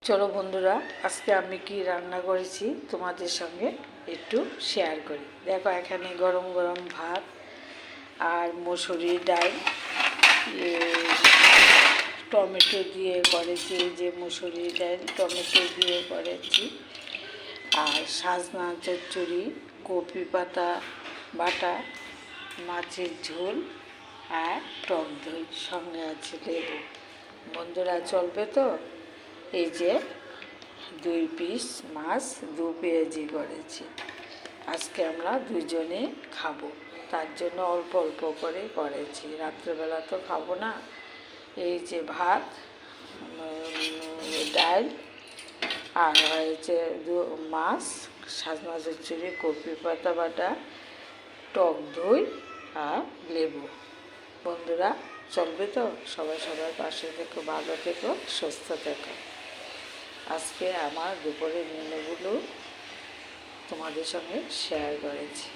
চলো বন্ধুরা, আজকে আমি কি রান্না করেছি তোমাদের সঙ্গে একটু শেয়ার করি। দেখো, এখানে গরম গরম ভাত আর মসুরির ডাল, টমেটো দিয়ে করেছি, যে মসুরির ডাল টমেটো দিয়ে করেছি, আর সাজনা চচ্চড়ি, কপি পাতা বাটা, মাছের ঝোল আর টক দই, সঙ্গে আছে লেবু। বন্ধুরা চলবে তো? এই যে 2 পিস মাছ 2 পেঁয়াজি করেছি। আজকে আমরা দুজনে খাবো, তার জন্য অল্প অল্প করে করেছি। রাত্রেবেলা তো খাবো না। এই যে ভাত, ডাল, আর হয়েছে মাছ, সাজনা চচ্চড়ি, কপি পাতা বাটা, টক দই আর লেবু। বন্ধুরা চলবে তো? সবাই সবার পাশে থেকো, ভালো থেকো, সুস্থ থেকো। আজকে আমার দুপুরের মেনুগুলো তোমাদের সঙ্গে শেয়ার করেছি।